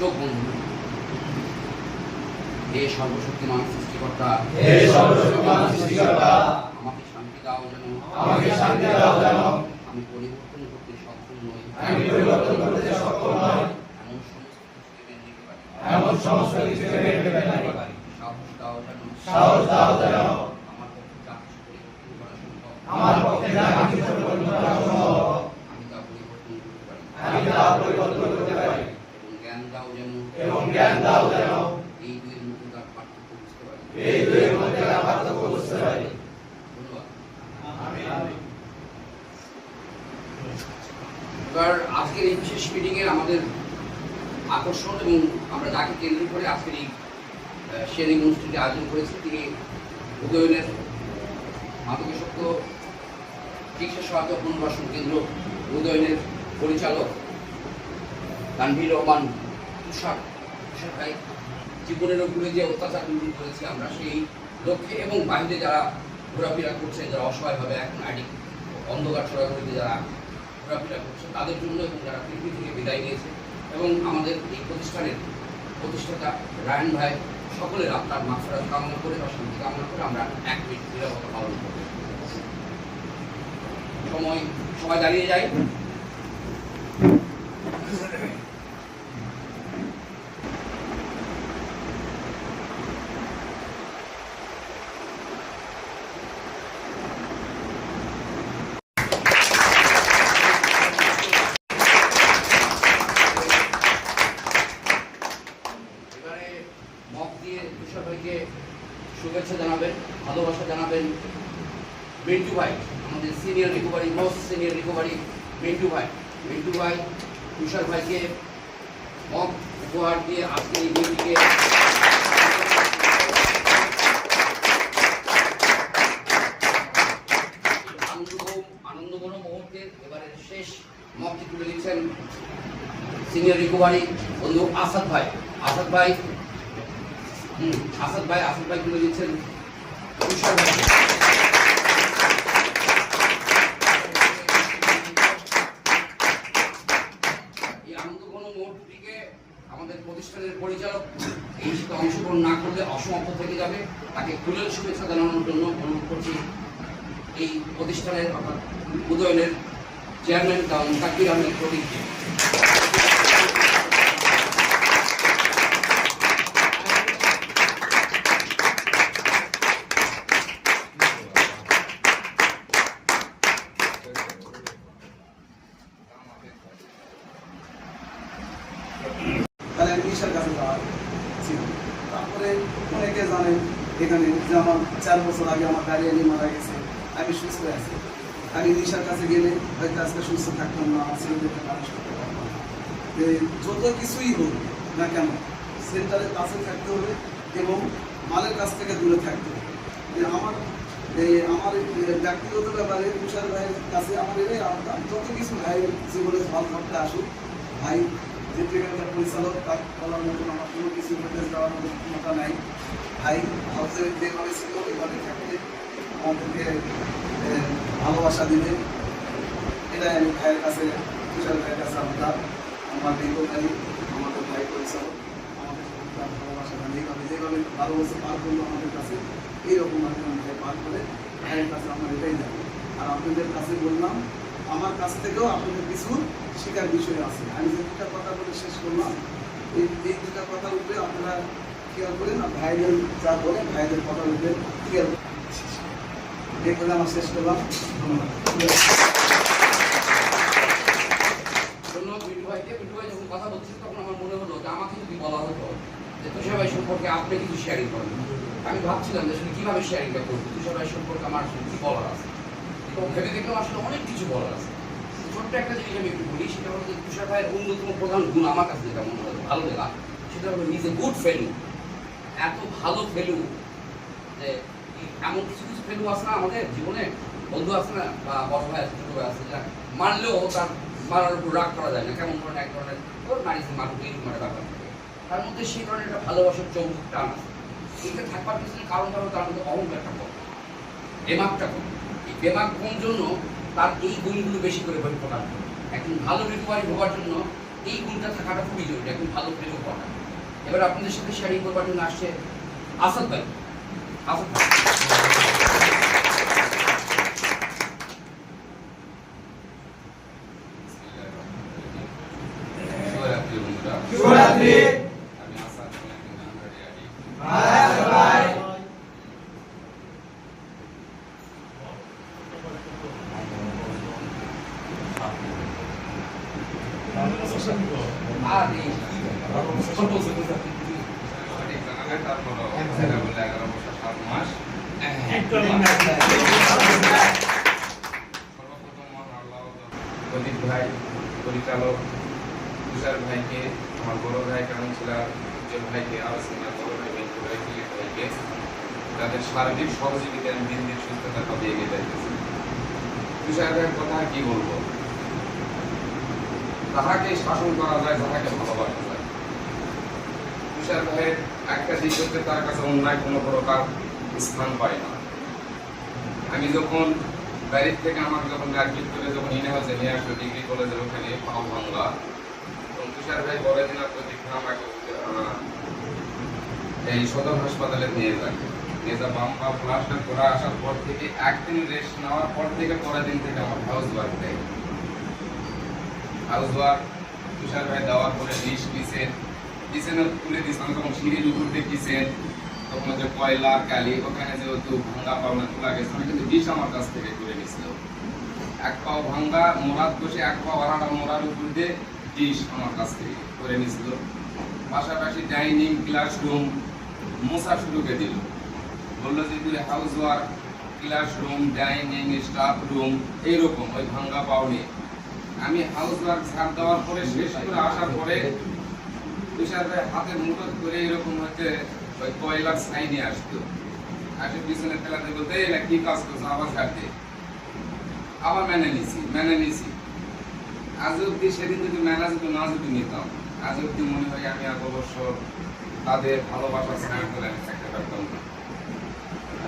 চোখ বন্ধু। হে সর্বশক্তিমান সৃষ্টিকর্তা, আমাকে শান্তি দাও যেন আমি পরিবর্তন করতে সক্ষম নই, এমন সমস্ত কিছু মেনে নিতে পারি। সাহস দাও যেন আমার পক্ষে যা কিছু পরিবর্তন করা সম্ভব আমি তা পরিবর্তন করতে পারি। এবং জ্ঞান দাও যেন এই দুইয়ের মধ্যে পার্থক্য বুঝতে পারি। ধন্যবাদ। এবার আজকের এই বিশেষ মিটিং এর আমাদের আকর্ষণ এবং আমরা যাকে কেন্দ্র করে আজকের এই শেয়ারিং অনুষ্ঠানটি আয়োজন করেছি, তিনি উদয়নের মাদকাসক্ত চিকিৎসা সহায়তা পুনর্বাসন কেন্দ্র উদয়নের পরিচালক তানভীর রহমান তুষার ভাই। জীবনের উপরে যে অত্যাচার করেছি আমরা, সেই লক্ষ্যে এবং বাইরে যারা ঘোরাফেরা করছেন, যারা অসহায়ভাবে এখন অ্যাডিক্ট অন্ধকার ছড়াছড়িতে যারা ঘোরাফেরা করছে তাদের জন্য, এবং যারা পৃথিবী থেকে বিদায় নিয়েছে, এবং আমাদের এই প্রতিষ্ঠানের প্রতিষ্ঠাতা রায়ন ভাই, সকলের আপনার মাগফিরাত কামনা করে বা শান্তি কামনা করে আমরা 1 মিনিট নীরবতা পালন করব। সবাই দাঁড়িয়ে যায়। শুভেচ্ছা জানাবেন, ভালোবাসা জানাবেন মিন্টু ভাই, আমাদের senior recovery, most senior recovery Mintu ভাই তুষার ভাইকে মগ উপহার দিয়ে আজকে এই মিটিংকে আনন্দঘন মুহূর্তের এবারের শেষ মগটি তুলে দিচ্ছেন সিনিয়র রিকভারি বন্ধু আসাদ ভাই তুলে দিচ্ছেন তুষার ভাই। এই আনন্দঘন মুহূর্তটিকে আমাদের প্রতিষ্ঠানের পরিচালক এই সাথে অংশগ্রহণ না করলে অসমাপ্ত থেকে যাবে। তাকে ফুলের শুভেচ্ছা জানানোর জন্য অনুরোধ করছি এই প্রতিষ্ঠানের অর্থাৎ উদয়নের চেয়ারম্যান তাকবীর আহমেদ প্রতীককে। তারপরে অনেকে জানেন এখানে যে আমার 4 বছর আগে আমার গাড়ি নিয়ে মারা গেছে, আমি সুস্থ আছি। আমি নিশার কাছে গেলে হয়তো আজকে সুস্থ থাকতাম না, আমার ছেলেদেরকে মানুষ করতে পারতাম। যত কিছুই হোক না কেন সেন্টারের কাছে থাকতে হবে এবং মালের কাছ থেকে দূরে থাকতে হবে। আমার ব্যক্তিগত ব্যাপারে তুষার ভাইয়ের কাছে আমার এটাই আলাদা, যত কিছু ভাইয়ের জীবনে ফল করতে আসুক, ভাই যে ট্রেনের পরিচালক তার বলার মতন আমার কোনো কিছু নির্দেশ দেওয়ার মতো ক্ষমতা নাই। ভাই হাউসের যেভাবে ছিল ওইভাবে থাকলে আমাদেরকে ভালোবাসা দিবে, এটাই আমি ভাইয়ের কাছে, তুষার ভাইয়ের কাছে আমার দীর্ঘকালী আমাদের ভাই পরিচালক আমাদের ভালোবাসা দেন। যেভাবে 12 বছর পার করলো আমাদের কাছে, এইরকম ভাই পার করে ভাইয়ের কাছে আমার এটাই যাবে। আর আপনাদের কাছে বললাম, আমার কাছ থেকেও আপনাদের কিছু শেখার বিষয় আছে। আমি যে 2টা কথা বলে শেষ করলাম, এই 2টা কথার উপরে আপনারা খেয়াল করেন, আর ভাইদের যা বলে ভাইদের কথার উপরে খেয়াল করেন। এই কথা আমার শেষ করলাম। ধন্যবাদ। মিন্টু ভাই যখন কথা বলছিল তখন আমার মনে হলো যে আমাকে যদি বলা হতো যে তুষার ভাই সম্পর্কে আপনি কিছু শেয়ারিং করবেন, আমি ভাবছিলাম যে আসলে কীভাবে শেয়ারিংটা করবো, তুষার ভাই সম্পর্কে আমার আসলে কী বলার আছে। তো ভেবে দেখলাম আসলে অনেক কিছু বলার আছে। ছোট্ট একটা জিনিস আমি একটু বলি, সেটা হলো যে তুষার ভাইয়ের অন্যতম প্রধান গুণ আমার কাছে যেটা মনে হলো ভালো লেগা, সেটা হলো নিজে গুড ফেলু। এত ভালো ফেলু যে এমন কিছু কিছু ফেলু আছে না আমাদের জীবনে, বন্ধু আছে না বা বড় ভাই আছে, ছোট ভাই আছে, যা মারলেও তার মারার উপর রাগ করা যায় না, কেমন ধরনের এক ধরনের ওর নারীতে মারুক এইরকম একটা ব্যাপার থাকে। তার মধ্যে সেই ধরনের একটা ভালোবাসার চৌমুখ টান আছে। এইটা থাকবার পিছনে কারণ হলো তার মধ্যে অহংকারটা কম, বেমাকটা কম। এই বেমাক কোন জন্য তার এই গুণগুলো বেশি করে প্রদান করে। একজন ভালো রিকভারি হওয়ার জন্য এই গুণটা থাকাটা খুবই জরুরি, একদম ভালো প্রেমও করা। এবার আপনাদের সাথে শেয়ারিং করবার জন্য আসছে আসাদ ভাই। আসাদ ভাই শুভরাত্রি। আমি আসাদ ভাই। ভাই আর এই তারপর 11 বছর 7 মাস। সর্বপ্রথম প্রদীপ ভাই, পরিচালক তুষার ভাইকে, আমার বড় ভাই কাউন্সিলর উজ্জ্বল ভাইকে, আর সিনিয়র বড় ভাই মিন্টু ভাই, দিলীপ ভাইকে, তাদের সার্বিক সহযোগিতা আমি দিন দিন সুস্থতার পথে এগিয়ে যাইতেছি। তুষার ভাইয়ের কথা আর কি বলবো, তাহাকে শাসন করা যায়, তাহাকে ভালোবাসা যায়। তুষার ভাইয়ের একটা দিক হচ্ছে তার কাছে অন্যায় কোনো প্রকার স্থান পায় না। আমি যখন বাইরের থেকে আমাকে যখন গ্রাজুয়েট করে যখন ইনে হচ্ছে নিয়ে আসলো ডিগ্রি কলেজের ওখানে পাও বাংলা, তখন তুষার ভাই বড় দিনার প্রতীক্ষা আমাকে এই সদর হাসপাতালে নিয়ে যায়। নিয়ে যা বাম্পা প্লাস্টার করা আসার পর থেকে একদিন রেস্ট নেওয়ার পর থেকে পরের দিন থেকে আমার হাউস ওয়ার্ক দেয়। হাউস ওয়ার্ক তুষার ভাই দেওয়ার পরে লিস্ট কিসেন কিচেনে তুলে দিয়েছে। আমি তখন সিঁড়ির উপর দিয়ে কিচেন, তখন হচ্ছে কয়লা কালি, ওখানে যেহেতু ভাঙ্গা পাওনা তোলা গেছে, আমি কিন্তু ডিশ আমার কাছ থেকে করে নিয়েছিল। এক পাও ভাঙ্গা মোড়াত বসে এক পাও আড়াটা মোড়ার উপর দিয়ে ডিশ আমার কাছ থেকে করে নিয়েছিল। পাশাপাশি ডাইনিং ক্লাসরুম মোছা শুরু করে দিল, বললো যে তুই house work classroom dining staff room এইরকম ওই ভাঙ্গা পাওনি। আমি হাউস ওয়ার্ক ছাড় দেওয়ার পরে শেষ করে আসার পরে তুষার ভাই হাতের মুঠো করে এরকম হচ্ছে ওই কয়লার ছাই নিয়ে আসতো, আসে পিছনে ফেলাতে বলতে এলা কি কাজ করছো আবার ছাড়তে, আবার মেনে নিছি। আজ অব্দি সেদিন যদি মেনা যদি না যদি নিতাম, আজ অব্দি মনে হয় আমি এক বছর তাদের ভালোবাসা স্নান করে আমি থাকতে পারতাম না।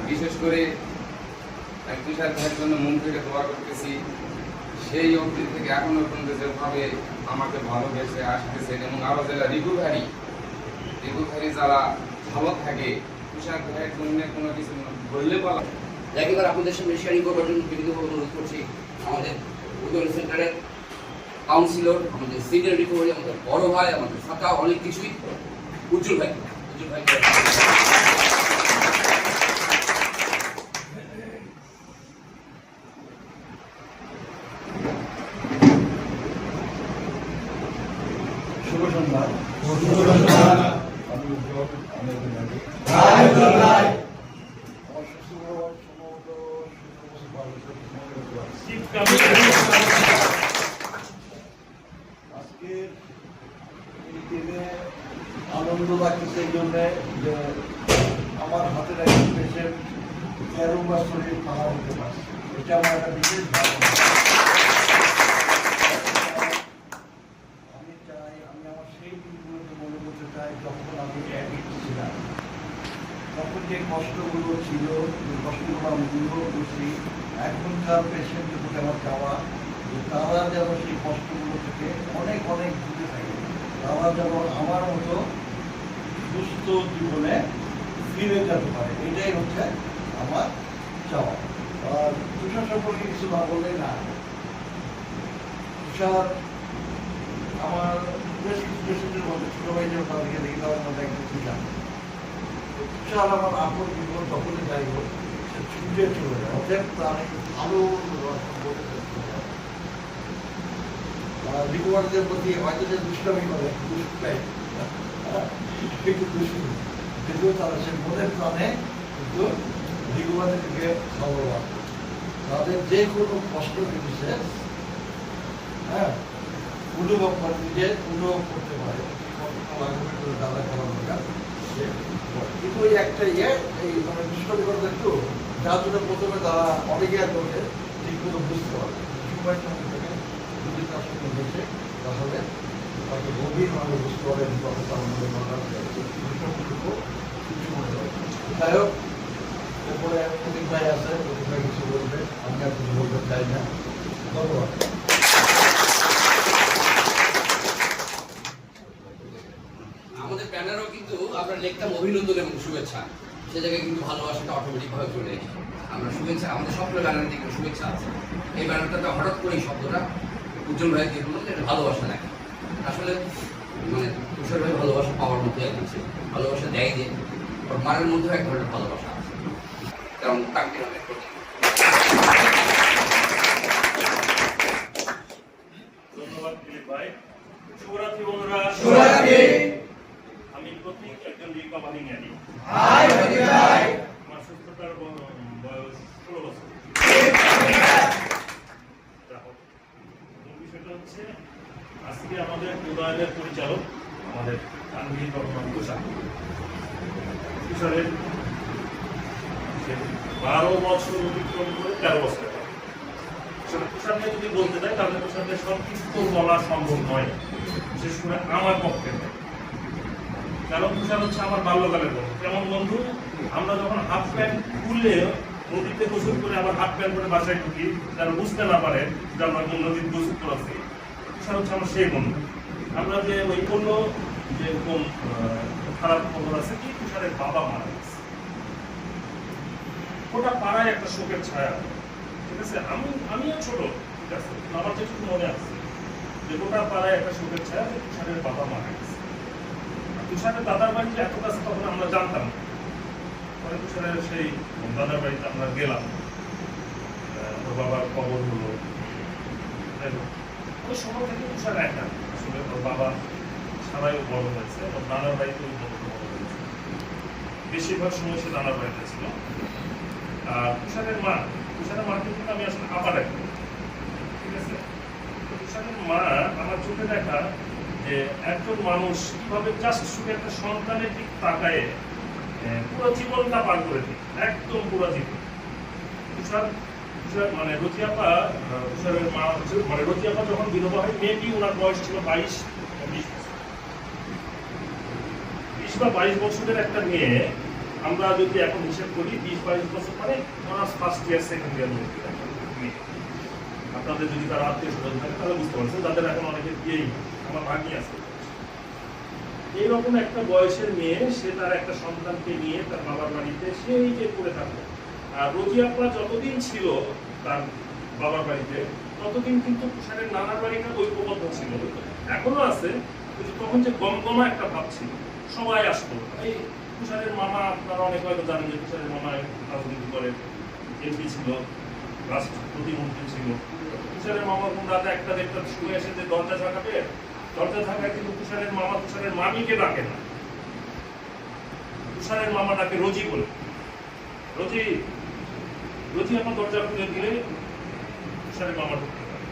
বিশেষ করে আমি তুষার ভাইয়ের জন্য মন থেকে দোয়া করতেছি, সেই অবধি থেকে এখনো পর্যন্ত যেভাবে আমাকে ভালোবেসে আসতেছেন, এবং আরো যারা রিকভারি যারা ভালো থাকে, তুষার ভাইয়ের জন্য কোনো কিছু বললে বলা। একেবারে আপনাদের সামনে শেয়ারিং করবার জন্য বিনীতভাবে অনুরোধ করছি আমাদের উদ্যোগ সেন্টারের কাউন্সিলর, আমাদের সিনিয়র রিকভারি, আমাদের বড় ভাই, আমাদের ফাঁকা অনেক কিছুই উজ্জ্বল ভাই। উজ্জ্বল ভাই শুভ সন্ধ্যা। আমি উজ্জ্বল, আমি একজন নারী। আমার শ্বশুর বাবা সম্ভবত 17 বছর আজকের এই দিনে আনন্দ লাগতেছে এই জন্যে যে আমার হাতের একজন পেশেন্ট 13 মাস শরীর ভালো হতে পারছে, এটা আমার একটা বিশেষ ভাবনা। আমি আমার সেই দিনগুলোকে মনে করতে চাই যখন আমি অ্যাডিক্ট ছিলাম, তখন যে কষ্টগুলো ছিল, যে কষ্টগুলো আমি অনুভব করছি, এখনকার পেশেন্টের প্রতি আমার চাওয়া যে তারা যেন সেই কষ্টগুলো থেকে অনেক অনেক দূরে থাকে, তারা যেন আমার মতো সুস্থ জীবনে ফিরে যেতে পারে, এটাই হচ্ছে আমার চাওয়া। আর তুষার সম্পর্কে কিছু না বললে না, তুষার আমার বেশ কিছু পেশেন্টের মধ্যে ছোট ভাই যেমন তাদেরকে দেখি তাদের মধ্যে একজন তুষার। তুষার আমার আপন জীবন তখনই যাই হোক সে ছুটে চলে যায়, অর্থাৎ তার ভালো রিকভারিদের প্রতি হয়তো যে দুষ্টামি করে দুষ্টাই একটু দুষ্টি, কিন্তু তারা সে মনের প্রাণে কিন্তু রিকভারিদেরকে ভালোবাসে, তাদের যে কোনো কষ্ট কিন্তু সে অনুভব করে, নিজে অনুভব করতে পারে দাদা করা দরকার। কিন্তু ওই একটা এই মানে দুষ্টামি করতে একটু যার জন্য প্রথমে তারা অনেকে করবে ঠিক মতো বুঝতে পারবে, সময় সঙ্গে থেকে যদি তার সঙ্গে বসে তাহলে তাকে গভীরভাবে বুঝতে পারে তার মধ্যে কিছু মনে হয়। যাই হোক, এরপরে প্রদীপ ভাই আছে, প্রদীপ ভাই কিছু বলবে, আমি আর কিছু বলতে চাই না। ধন্যবাদ। দিয়েছিলাম অভিনন্দন এবং শুভেচ্ছা, সে জায়গায় কিন্তু ভালোবাসাটা অটোমেটিকভাবে চলে এসেছে। আমরা শুভেচ্ছা, আমাদের সবগুলো ব্যানারের দিকে শুভেচ্ছা আছে, এই ব্যানারটাতে হঠাৎ করে এই শব্দটা উজ্জ্বল ভাই দিয়ে বললো যে এটা ভালোবাসা নাকি। আসলে মানে তুষার ভাই ভালোবাসা পাওয়ার মধ্যে একজন ছিল, ভালোবাসা দেয় যে ওর মায়ের মধ্যেও এক ধরনের ভালোবাসা আছে, কারণ তাকে অনেক প্রতি। ধন্যবাদ দিলীপ ভাই। শুভরাত্রি বন্ধুরা। আমি প্রতীক, একজন রিকভারিং অ্যাডিক্ট। আমার সুস্থতার বয়স 16 বছর। বিষয়টা হচ্ছে আজকে আমাদের উদয়নের পরিচালক আমাদের তানভীর রহমান তুষার, তুষারের 12 বছর অতিক্রম করে 13 বছর। তুষারকে যদি বলতে চাই তাহলে তুষারকে সব কিছু বলা সম্ভব নয়, বিশেষ করে আমার পক্ষে। কারণ তুষার হচ্ছে আমার বাল্যকালের বন্ধু। কেমন বন্ধু? আমরা যখন হাফ প্যান্ট খুলে নদীতে গোসল করে আবার হাফ প্যান্ট করে বাসায় ঢুকি, যারা বুঝতে না পারে যে আমরা নদীতে গোসল করেছি, তুষার হচ্ছে আমার সেই বন্ধু। আমরা যে ওই বলল যে কোন খারাপ খবর আছে কি, তুষারের বাবা মারা গেছে। ওটা পাড়ায় একটা শোকের ছায়া, ঠিক আছে? আমিও ছোট, ঠিক আছে, আমার যেটুকু মনে আছে যে গোটা পাড়ায় একটা শোকের ছায়া যে তুষারের বাবা মারা গেছে। তুষারের দাদার বাড়িতে এত কাছে তখন আমরা জানতাম না। পরে তুষারের সেই দাদার বাড়িতে আমরা গেলাম, ওর বাবার কবর হলো। ওই সময় থেকে তুষার একা, আসলে ওর বাবা ছাড়াইও বড় হয়েছে, ওর নানার বাড়িতেও বড় হয়েছে। বেশিরভাগ সময় সে নানার বাড়িতে ছিল। আর তুষারের মা কিন্তু আমি আসলে আপা ডাকি, ঠিক আছে? তুষারের মা আমার চোখে দেখা যে একজন মানুষ কিভাবে জাস্ট শুধু একটা সন্তানের দিক তাকায় পুরো জীবনটা পার করে দিই, একদম পুরো জীবন। তুষার মানে রতিআপা, তুষারের মা হচ্ছে মানে রতিআপা যখন বিধবা হয়, মেয়েটি ওনার বয়স ছিল 22 বা 22 বছরের একটা মেয়ে। আমরা যদি এখন হিসেব করি 20-22 বছর মানে honours first year second year মেয়ে। আপনাদের যদি তারা আত্মীয় স্বজন থাকে তাহলে বুঝতে পারছেন, তাদের এখন অনেকে বিয়েই, আমার ভাগ্নি আছে। এইরকম একটা বয়সের মেয়ে, সে তার একটা সন্তানকে নিয়ে তার বাবার বাড়িতে সেই যে করে থাকলো। আর রোজিয়াপা যতদিন ছিল তার বাবার বাড়িতে, ততদিন কিন্তু তুষারের নানার বাড়িটা ঐক্যবদ্ধ ছিল, এখনো আছে, কিন্তু তখন যে গমগমা একটা ভাব ছিল, সবাই আসতো। এই তুষারের মামা, আপনারা অনেক হয়তো জানেন যে তুষারের মামা রাজনীতি করে, এমপি ছিল, রাষ্ট্র প্রতিমন্ত্রী ছিল। তুষারের মামা কোন রাতে 1-1:30 সময় এসে যে দরজা ঝাঁকাবে, দরজা ঝাঁকায় কিন্তু তুষারের মামা তুষারের মামিকে ডাকে না, তুষারের মামা ডাকে রোজি বলে। রোজি আমার দরজা খুলে দিলে তুষারের মামা ঢুকতে পারে।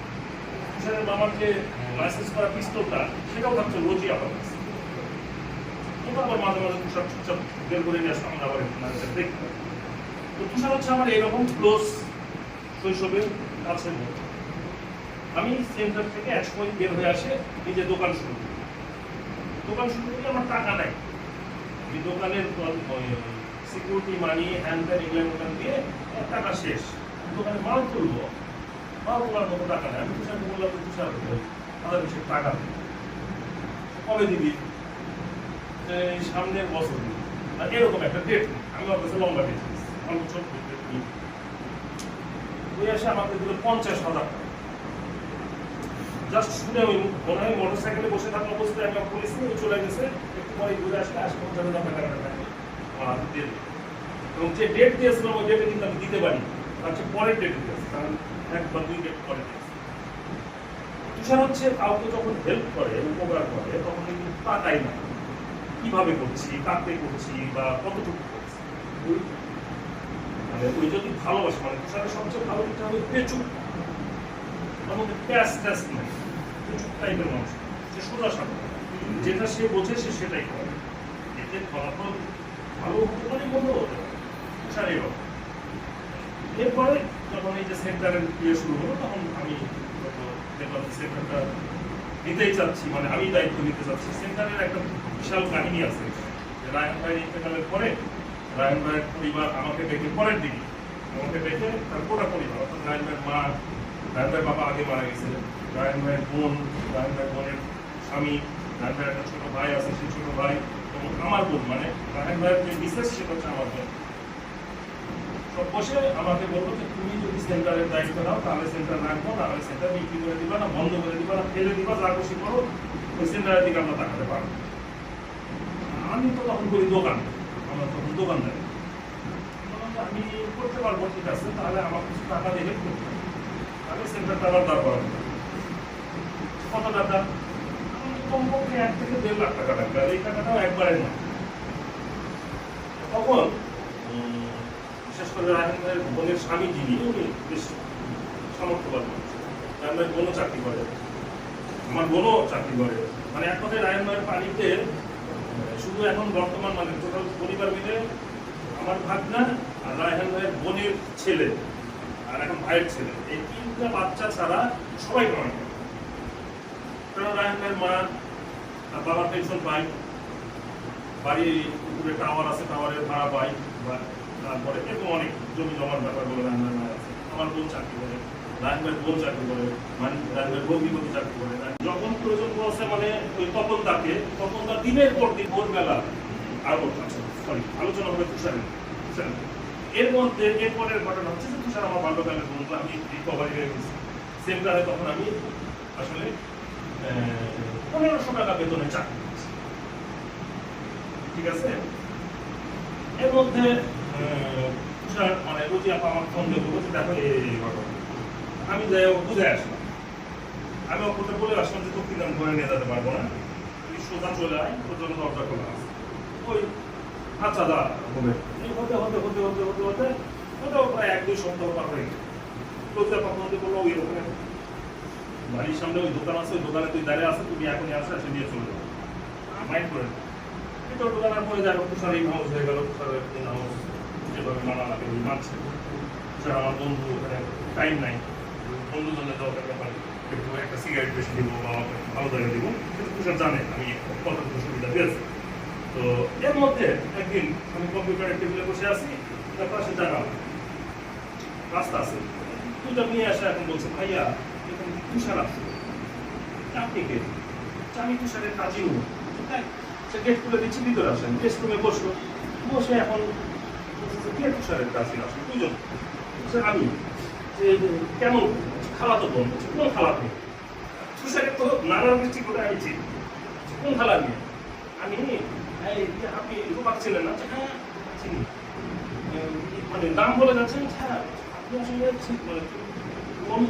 তুষারের মামার যে লাইসেন্স করা পিস্তলটা, সেটাও থাকছে রোজি আমার কাছে। ওটা আবার মাঝে মাঝে তুষার চুপচাপ বের করে নিয়ে আসলাম, আমরা আবার দেখতাম। তো তুষার হচ্ছে আমার এরকম ক্লোজ শৈশবের কাছের মতো। আমি সেন্টার থেকে এক সময় বের হয়ে আসে নিজে দোকান শুরু করি। আমার টাকা নাই, এই দোকানের সিকিউরিটি মানি হ্যান্ড এগুলো দিয়ে টাকা শেষ, দোকানে মাল তুলবো, মাল তোলার মতো টাকা নেই। আমি তুষারকে বললাম, তুষার আমাদের বেশি টাকা নেই, কবে দিবি? সামনের বছর দিবি। এরকম একটা ডেট, আমি আমার কাছে লম্বা ডেট, অল্প ছোট ওই এসে আমাকে দিল 50,000 টাকা। জাস্ট শুনে আমি মনে হয় মোটরসাইকেলে বসে থাকা অবস্থায় আমি পুলিশ নিয়ে চলে গেছে, একটু পরে ঘুরে আসলে 50,000 টাকা আমার দিয়ে দিল। এবং যে ডেট দিয়েছিলাম ওই ডেটে কিন্তু আমি দিতে পারি, হচ্ছে পরের ডেট দিয়েছি, কারণ 1 বা 2 ডেট পরে দিয়েছি। তুষার হচ্ছে কাউকে যখন হেল্প করে, উপকার করে, তখন কিন্তু তাকাই না কিভাবে করছি, কাকে করছি বা কতটুকু করছি। মানে ওই যদি ভালোবাসে, মানে তুষারের সবচেয়ে ভালো দিকটা হবে পেচুক, আমাদের প্যাস নাই, পেচুক টাইপের মানুষ, সে সোজা সাপে, যেটা সে বোঝে সে সেটাই করে। এতে ফলাফল ভালো হতে পারে, মন্দ হতে পারে, তুষার এরকম। এরপরে যখন এই যে সেন্টারের ইয়ে শুরু হলো, তখন আমি দেখলাম সেন্টারটা নিতেই চাচ্ছি, মানে আমি দায়িত্ব নিতে চাচ্ছি। সেন্টারের একটা বিশাল কাহিনী আছে। রায়হান ভাই ইন্তেকালের পরে রায়হান ভাইয়ের পরিবার আমাকে ডেকে, পরের দিকে আমাকে ডেকে তার গোটা পরিবার, অর্থাৎ রায়হান ভাইয়ের মা, রায়হান ভাইয়ের বাবা আগে মারা গেছে, রায়হান ভাইয়ের বোন, রায়হান ভাইয়ের বোনের স্বামী, রায়হান ভাইয়ের একটা ছোট ভাই আছে, সেই ছোট ভাই, এবং আমার বোন মানে রাহেন ভাইয়ের যে বিশেষ সেটা হচ্ছে আমার বোন। সব বসে আমাকে বলবো যে তুমি যদি সেন্টারের দায়িত্ব নাও তাহলে সেন্টার রাখবো, তাহলে সেন্টার বিক্রি করে দিবা না, বন্ধ করে দিবা না, ফেলে দিবা, যা খুশি করো, ওই সেন্টারের দিকে আমরা তাকাতে পারবো। আমি তো তখন করি দোকান, আমরা তখন দোকানদার, আমি করতে পারবো, ঠিক আছে, তাহলে আমার কিছু টাকা দিয়ে হেল্প করতে হবে, আমি সেন্টারটা আবার দাঁড় করাবো। কত টাকা? কমপক্ষে 1 থেকে 1.5 লাখ টাকা লাগবে, আর এই টাকাটাও একবারে না। তখন বিশেষ করে রাহেন ভাইয়ের বোনের স্বামী যিনি, উনি বেশ সামর্থ্যবান মানুষ। রাহেন ভাইয়ের বোনও চাকরি করে, আমার বোনও চাকরি করে, মানে এক কথায় রাহেন ভাইয়ের পানিতে শুধু এখন বর্তমান মানে টোটাল পরিবার মিলে আমার ভাগনা আর রাহেন ভাইয়ের বোনের ছেলে আর এখন ভাইয়ের ছেলে, এই 3টা বাচ্চা ছাড়া সবাই কামাই করে। কারণ রাহেন ভাইয়ের মা আর বাবার পেনশন পায়, বাড়ির উপরে টাওয়ার আছে, টাওয়ারের ভাড়া পাই, তারপরে এরকম অনেক জমি জমার ব্যাপারগুলো রাহেন ভাইয়ের মা আছে। আমার বোন চাকরি করে, রাহেন ভাইয়ের বোন চাকরি করে, মানে রাহেন ভাইয়ের বৌদি চাকরি করে। যখন প্রয়োজন পড়ছে মানে ওই তখন তার দিনের পর দিন ভোরবেলা আলোচনা হবে তুষারের। এর মধ্যে এরপরের ঘটনা হচ্ছে যে তুষার আমার বাল্যকালের বন্ধু, আমি রিকভারি হয়ে গেছি সেন্টারে। তখন আমি আসলে 1500 টাকা বেতনে চাকরি করছি, ঠিক আছে। এর মধ্যে তুষার মানে রোজি আপা আমার ফোন দিয়ে বলছে দেখো এই ঘটনা, আমি যাই হোক বুঝে আসলাম, আমি ওপরটা বলে আসলাম যে তোকে আমি ঘরে নিয়ে যেতে পারবো না, তুই সোজা চলে আয়, তোর জন্য দরজা খোলা আছে। ওই আচ্ছা দা হবে, হতে হতে হতে হতে হতে হতে ওটাও প্রায় 1-2 সপ্তাহ পার হয়ে গেল। রোজা আপা ফোন দিয়ে বললো ওই ওখানে বাড়ির সামনে ওই দোকান আছে, ওই দোকানে তুই দাঁড়িয়ে আছে, তুমি এখনই আসে এসে নিয়ে চলে যাও, মাইন্ড করে না। কিন্তু দোকানের পরে যাই হোক তুষার এই হাউস হয়ে গেল, তুষারের কোন হাউস যেভাবে মানা লাগে ওই মানছে। তুষার আমার বন্ধু, ওখানে টাইম নাই, বন্ধুর জন্য দরকার ব্যাপারে একটা সিগারেট বেশি দিব বা ভালো জায়গা দিব, কিন্তু তুষার জানে আমি কতটুকু সুবিধা পেয়েছি। তো এর মধ্যে একদিন আমি কম্পিউটারের টেবিলে বসে আছি, তার পাশে জায়গা রাস্তা আছে, তুইটা নিয়ে আসে, এখন বলছে ভাইয়া এখানে তুষার আছে, আপনি কে? আমি তুষারের কাজই হবো, সে গেট খুলে দিচ্ছি, ভিতরে আসেন, গেস্ট রুমে বসলো, বসে এখন কে তুষারের কাজই আসে? 2 জন। আমি যে কেমন খালাতো বোন, কোন খালাতো? তুষারের তো নানার দৃষ্টি করে আইছি, কোন খালা নিয়ে? আমি আপনি রূপাক ছিলেন না? হ্যাঁ চিনি। মানে নাম বলে যাচ্ছেন, হ্যাঁ আপনি আসলে কোন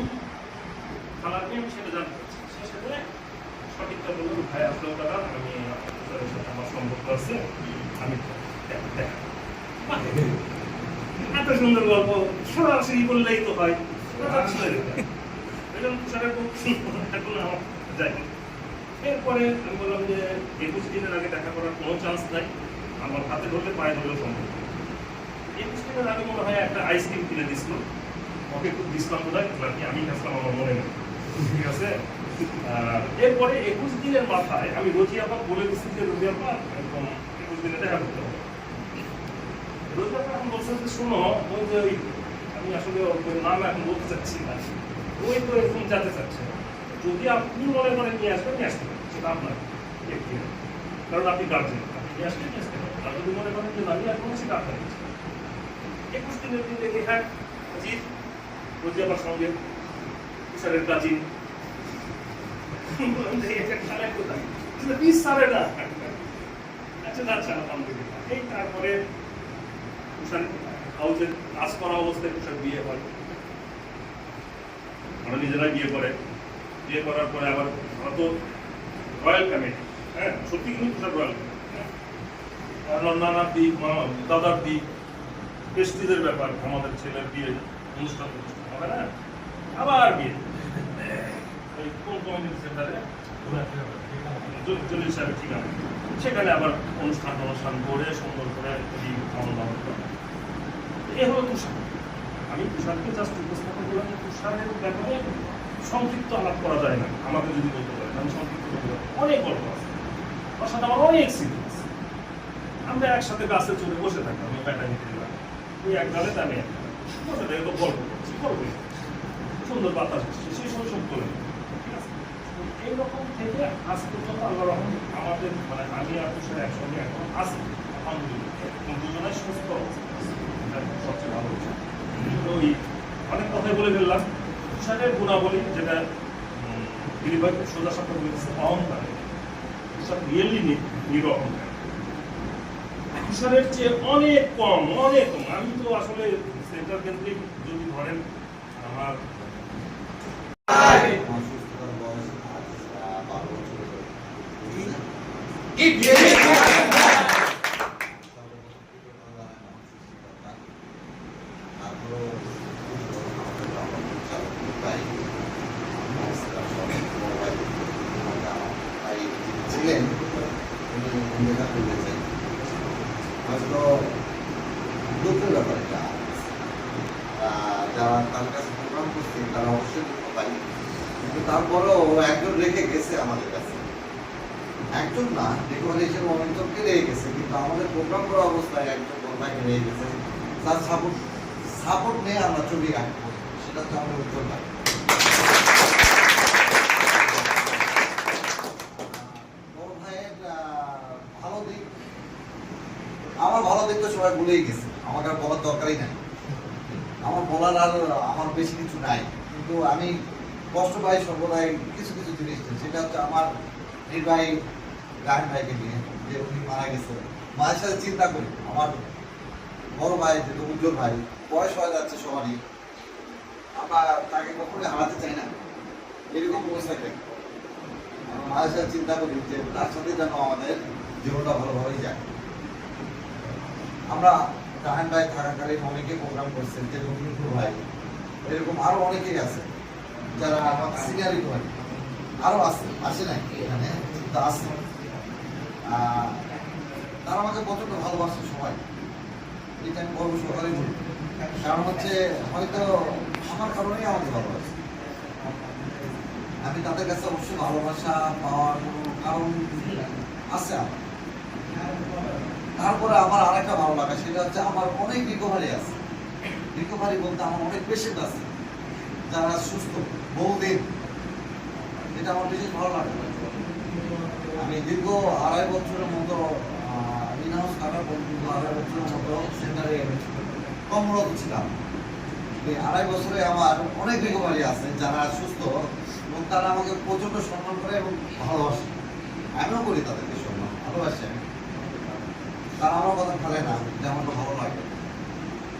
খালার নিয়ে আমি সেটা জানতে চাচ্ছি। সে সাথে সঠিকটা বলুন, ভাই আসলে দাদা আমি তুষারের সাথে আমার সম্পর্ক আছে, আমি এত সুন্দর গল্প সরাসরি বললেই তো হয়। এরপরে আমি বললাম যে 21 দিনের আগে দেখা করার কোনো চান্স নাই, আমার হাতে ধরলে পায়ে ধরলে সম্ভব। 21 দিনের আগে মনে হয় একটা আইসক্রিম কিনে দিছিল, ওকে একটু দিছিলাম বোধ হয়, আমি খাচ্ছিলাম, আমার মনে নেই, ঠিক আছে। এরপরে 21 দিনের মাথায় আমি রোজি আপা বলে দিচ্ছি যে রোজি আপা একদম 21 দিনে দেখা করতে হবে। রোজি আপা এখন বলছে যে শোনো, ওই যে আমি আসলে নাম এখন বলতে চাচ্ছি না, ওই তো এরকম যেতে চাচ্ছে, যদি আপনি মনে করেন নিয়ে আসবেন, নিয়ে আসতে পারেন, সেটা আপনার ব্যক্তিগত, কারণ আপনি গার্জেন, আপনি নিয়ে আসবেন, নিয়ে আসতে পারেন। আর যদি মনে করেন যে না নিয়ে আসবেন, সেটা আপনার ইচ্ছা। 21 দিনের দিন দেখি হ্যাঁ জিৎ রোজি আমার সঙ্গে তুষারের কাজিন, এই তারপরে তুষার হাউসে কাজ করা অবস্থায় তুষার বিয়ে হয়, ওরা নিজেরাই বিয়ে করে, বিয়ে করার পরে আবার তো রয়্যাল ফ্যামিলি, হ্যাঁ সত্যি কিন্তু তুষার রয়্যাল ফ্যামিলি, নানার দিক, দাদার দিক, প্রেস্টিজের ব্যাপার, আমাদের ছেলের বিয়ে অনুষ্ঠান হবে না, আবার বিয়ে ওই কোন কমিউনিটি সেন্টারে জলিল সাহেবের ঠিকানা, সেখানে আবার অনুষ্ঠান করে সুন্দর করে খাওয়ানো দাওয়া করে। এ হলো তুষার। আমি তুষারকে জাস্ট উপস্থাপন করলাম যে তুষারের ব্যাপারে সংক্ষিপ্ত আলাপ করা যায় না, আমাকে যদি বলতে পারেন আমি সংক্ষিপ্ত করতে পারি, অনেক গল্প আছে, ওর সাথে আমার অনেক স্মৃতি আছে। আমরা একসাথে গাছে চড়ে বসে থাকতাম, আমি ব্যাটা নিতে দিলাম, ওই এক গালে আমি বসে থাকি, তো গল্প করছি, গল্প সুন্দর বাতাস হচ্ছে, সেই সময় সব করে ঠিক আছে। এইরকম থেকে আজ পর্যন্ত আল্লাহ রহমান আমাদের মানে আমি আর তুষার একসঙ্গে এখন আছি আলহামদুলিল্লাহ, এবং দুজনের সুস্থ অবস্থা আছে। এটা সবচেয়ে ভালো হচ্ছে। তো ওই অনেক কথাই বলে ফেললাম। তুষারের গুণাবলী যেটা দিলীপ ভাই সোজা সাপটা বলেছে অহংকার, তুষার রিয়েলি নিরহংকার, তুষারের চেয়ে অনেক কম, অনেক কম। আমি তো আসলে সেন্টার কেন্দ্রিক যদি ধরেন আমার অসুস্থতার বয়স আজ 12 বছর হলো। তারপরেও ছিলেন উনি দেখা করেছেন হয়তো দুঃখের ব্যাপার এটা। যারা তার কাছে প্রোগ্রাম করছে তারা অবশ্যই দুঃখ পাই, কিন্তু তারপরেও একজন রেখে গেছে আমাদের কাছে, একজন না ডেকোরেশন অনেকজনকে রেখে গেছে, কিন্তু আমাদের প্রোগ্রাম করা অবস্থায় একজন কোথায় রেখে গেছে, তার সাপোর্ট নিয়ে আমরা ছবি আঁকবো, সেটা তো আমাদের উজ্জ্বল লাগে। বড় ভাইয়ের ভালো দিক, আমার ভালো দিক তো সবাই ভুলেই গেছে, আমাকে আর বলার দরকারই নাই, আমার বলার আর আমার বেশি কিছু নাই, কিন্তু আমি কষ্ট পাই সর্বদাই কিছু কিছু জিনিস, সেটা হচ্ছে আমার নির্বাহী রায়ন ভাইকে নিয়ে, যে উনি মারা গেছে। মায়ের সাথে চিন্তা করি, আমার বড় ভাই যেটা উজ্জ্বল ভাই, বয়স হয়ে যাচ্ছে সবারই, আমরা তাকে কখনোই হারাতে চাই না, এরকম অবস্থায় থাকি। মায়ের সাথে চিন্তা করি যে তার সাথে যেন আমাদের জীবনটা ভালোভাবেই যায়। আমরা রায়ন ভাই থাকাকালীন অনেকে প্রোগ্রাম করছেন, যে রবীন্দ্র ভাই, এরকম আরো অনেকেই আছে যারা আমার সিনিয়রই হয়, আরো আছে, আসে নাই এখানে কিন্তু আছে। তারা আমাকে প্রচন্ড ভালোবাসে সবাই, এটা আমি গর্ব সহকারে বলি, কারণ হচ্ছে হয়তো আমার কারণেই আমাকে ভালোবাসে। আমি তাদের কাছে অবশ্যই ভালোবাসা পাওয়ার কোনো কারণ আছে আমার। তারপরে আমার আরেকটা ভালো লাগা, সেটা হচ্ছে আমার অনেক রিকভারি আছে। রিকভারি বলতে আমার অনেক পেশেন্ট আছে যারা সুস্থ বহুদিন, এটা আমার বিশেষ ভালো লাগে। আমি দীর্ঘ 2.5 বছরের মতো ইন হাউস কাটার পর, দীর্ঘ 2.5 বছরের মতো সেন্টারে কর্মরত ছিলাম। এই 2.5 বছরে আমার অনেক রিকভারি আছে যারা সুস্থ, এবং তারা আমাকে প্রচন্ড সম্মান করে এবং ভালোবাসে। আমিও করি তাদেরকে সম্মান, ভালোবাসে। তারা আমার কথা ফেলে না, যে আমার তো ভালো লাগে,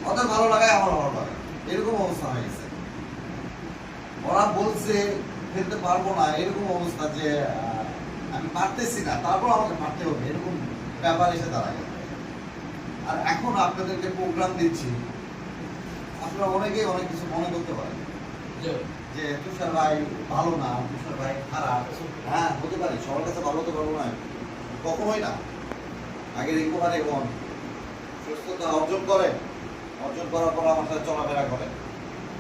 ওদের ভালো লাগায় আমার ভালো লাগে, এরকম অবস্থা হয়ে গেছে। ওরা বলছে ফেলতে পারবো না, এরকম অবস্থা যে আমি পারতেছি না, তারপর আমাকে পারতে হবে, এরকম ব্যাপার এসে দাঁড়ায়। আর এখন আপনাদেরকে প্রোগ্রাম দিচ্ছি, আপনারা অনেকেই অনেক কিছু মনে করতে পারেন যে তুষার ভাই ভালো না, তুষার ভাই খারাপ। হ্যাঁ, হতে পারে, সবার কাছে ভালো হতে পারবো না, কখনোই না। আগে রিকভারি হন, সুস্থতা অর্জন করে, অর্জন করার পর আমার সাথে চলাফেরা করে,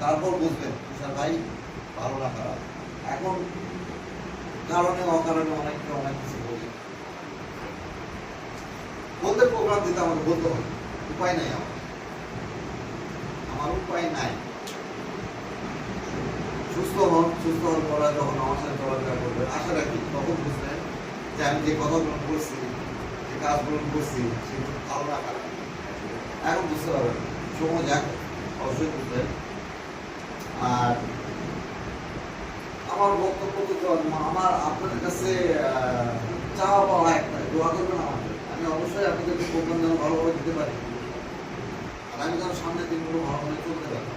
তারপর বুঝবেন তুষার ভাই ভালো না খারাপ। এখন কারণে অকারণে অনেক কিছু বলি, বলতে প্রোগ্রাম দিতে আমাকে বলতে হবে, উপায় নাই আমার উপায় নাই। সুস্থ হওয়ার পরে যখন আমার সাথে চলাফেরা করবেন, আশা রাখি তখন বুঝবেন যে আমি যে কথাগুলো করছি, যে কাজগুলো করছি, সেগুলো ভালো না খারাপ। এখন বুঝতে পারবেন, সময় যাক, অবশ্যই বুঝবেন। আর আমার বক্তব্য তো আমার আপনাদের কাছে চাওয়া পাওয়া একটা, দোয়া করবেন আমাকে, আমি অবশ্যই আপনাদেরকে প্রোগ্রাম যেন ভালোভাবে দিতে পারি, আর আমি যেন সামনের দিনগুলো ভালোভাবে চলতে পারি।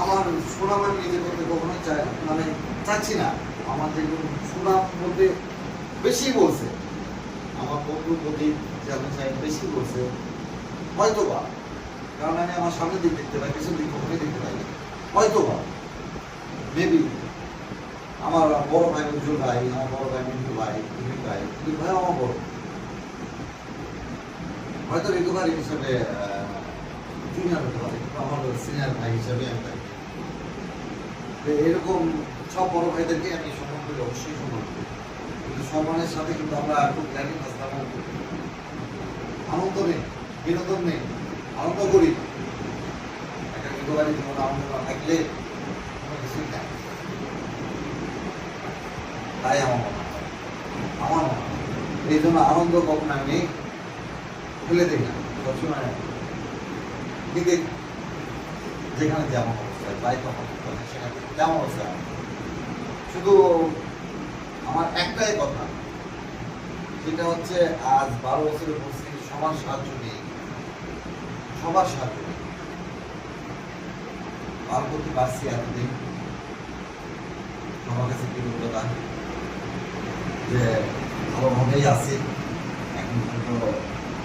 আমার সুনাম আমি নিজে করতে কখনোই চাচ্ছি না। আমার যেগুলো সুনাম বলতে বেশি বলছে, আমার বন্ধু প্রতি যেমন চাই বেশি বলছে, হয়তো বা, কারণ আমি আমার সামনের দিক দেখতে পাই, পিছনের দিক কখনোই দেখতে পাই, হয়তো বা মেবি আমার বড় ভাই উজ্জ্বল ভাই, আমার বড় ভাই মিন্টু ভাই, দিলীপ ভাই, দিলীপ ভাই আমার বড়, হয়তো রিকভারি হিসেবে জুনিয়র হতে পারে, আমার সিনিয়র ভাই হিসেবে আমি থাকি। এরকম সব বড় ভাইদেরকে আমি সম্মান করি, অবশ্যই সম্মান করি, কিন্তু সম্মানের সাথে কিন্তু আমরা খুব জ্ঞানী স্থাপন করি, আনন্দ নেই, বিনোদন নেই, আনন্দ করি। একটা রিকভারি জীবন আনন্দ না থাকলে কোনো কিছুই নাই। তাই আমার মনে হয়। আমার মনে হয় এই জন্য আনন্দ কখন আমি খুলে দিই না, সবসময় কিন্তু যেখানে যেমন অবস্থায় পাই তখন সেখানে তেমন অবস্থায় আমি। শুধু আমার একটাই কথা, সেটা হচ্ছে আজ 12 বছরে বলছি সবার সাহায্য নেই, সবার সাহায্য নেই, পার করতে পারছি এতদিন আমার কাছে কৃতজ্ঞতা যে ভালোভাবেই আছি। এখন পর্যন্ত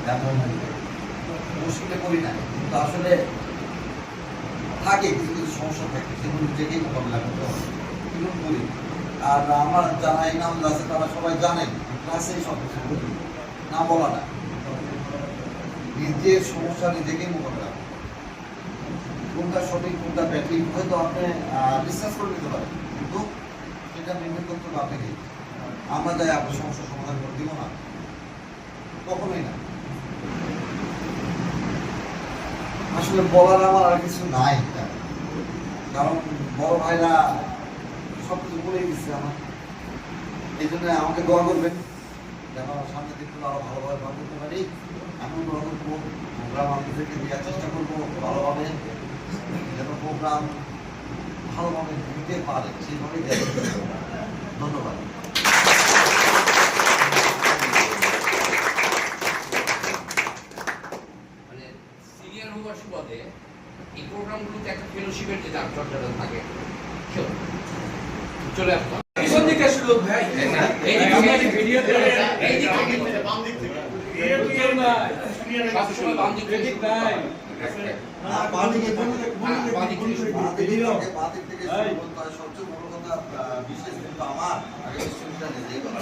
তেমন মুশকিলে পড়ি না, কিন্তু আসলে থাকে কিছু কিছু সমস্যা থাকে, সেগুলো নিজেকেই মোকাবিলা করতে হবে, কিন্তু করি। আর আমার যারা ইনাম আছে তারা সবাই জানেন ক্লাসেই সব কিছু করি, না বলা না, নিজের সমস্যা নিজেকেই মোকাবিলা করতে হবে। কোনটা সঠিক কোনটা ব্যাঠিক হয়তো আপনি বিশ্বাস করে নিতে পারেন, কিন্তু সেটা নির্ণয় করতে হবে আপনাকে। আমরা যাই আপনার সমস্যার সমাধান করে দিব না, কখনোই না। আসলে বলার আমার আর কিছু নাই, কারণ বড় ভাইরা সব কিছু বলেই দিচ্ছে আমার। এই জন্য আমাকে দোয়া করবেন যেন সামনের দিকগুলো আরো ভালোভাবে পার করতে পারি। আমি দোয়া করবো প্রোগ্রাম আমাদেরকে দেওয়ার চেষ্টা করবো ভালোভাবে, যেন প্রোগ্রাম ভালোভাবে দিতে পারে সেইভাবেই দেওয়ার চেষ্টা করবো। ধন্যবাদ। মানে সিনিয়র হওয়ার সুবাদে এই প্রোগ্রামগুলোতে একটা ফেলোশিপের যে চর্চাটা থাকে চলে আসতাম। পিছন দিকে আসলো ভাই, এই দিকে ভিডিও এই দিকে বাম দিক থেকে সবসময় বাম দিক থেকে ভাই বাদিক থেকে সবচেয়ে বড় কথা বিশেষ কিন্তু আমার আগে বিশ্ববিদ্যালয়ে যে কথা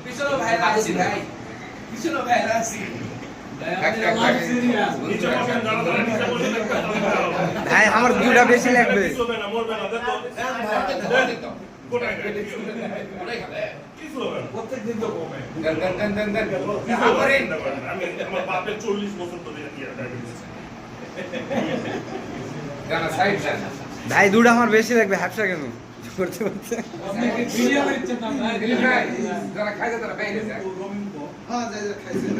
পিছনে ভাই আছে ভাই, পিছনে ভাই আছে ভাই আমার দুটা বেশি লাগবে। প্রত্যেকদিন তো কমে। আমার বাপের 40 বছর ধরে ভাই দুটা আমার বেশি লাগবে, হাফসা কেন করতে করতে যারা খাইছে তারা বাইরে যায়। হ্যাঁ যাই যাই খাইছি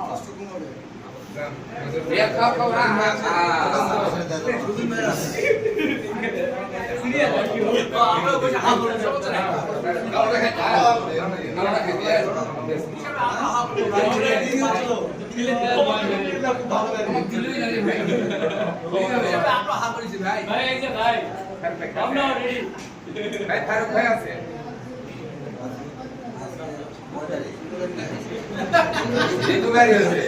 কষ্ট কমাবে রিয়া খাও খাও হ্যাঁ ভাই আছে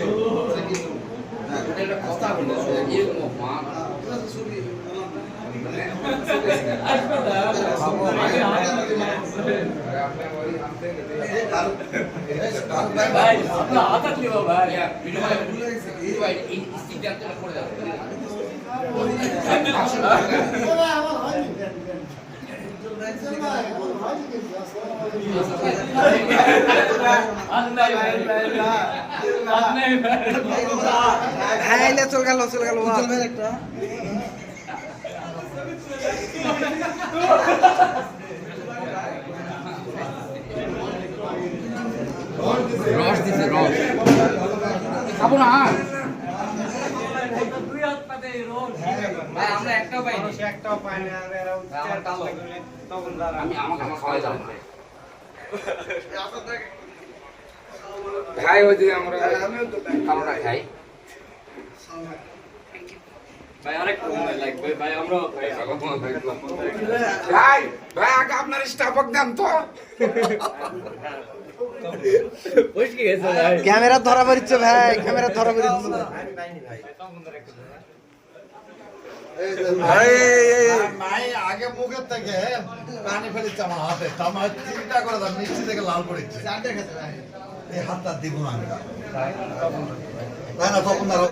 কথা বলে এরকম মা হ্যাঁ চল গেল একটা রস দিছে রস খাবো না ভাই আমরা একটাও পাইনি আমি আমাকে খাওয়াই যাবো ভাই ওই যে আমরা আমরা খাই ভাই ভাই আগে আপনার স্টাফক দেন তো। ক্যামেরা ধরা পড়ছে ভাই, ক্যামেরা ধরা পড়ছে নাই আগে মুখের থেকে পানি ফেলেছে আমার হাতে, আমার চিন্তা করে মিষ্টি থেকে লাল পড়েছে। এই হাতটা দিব না আমি তাই না তখন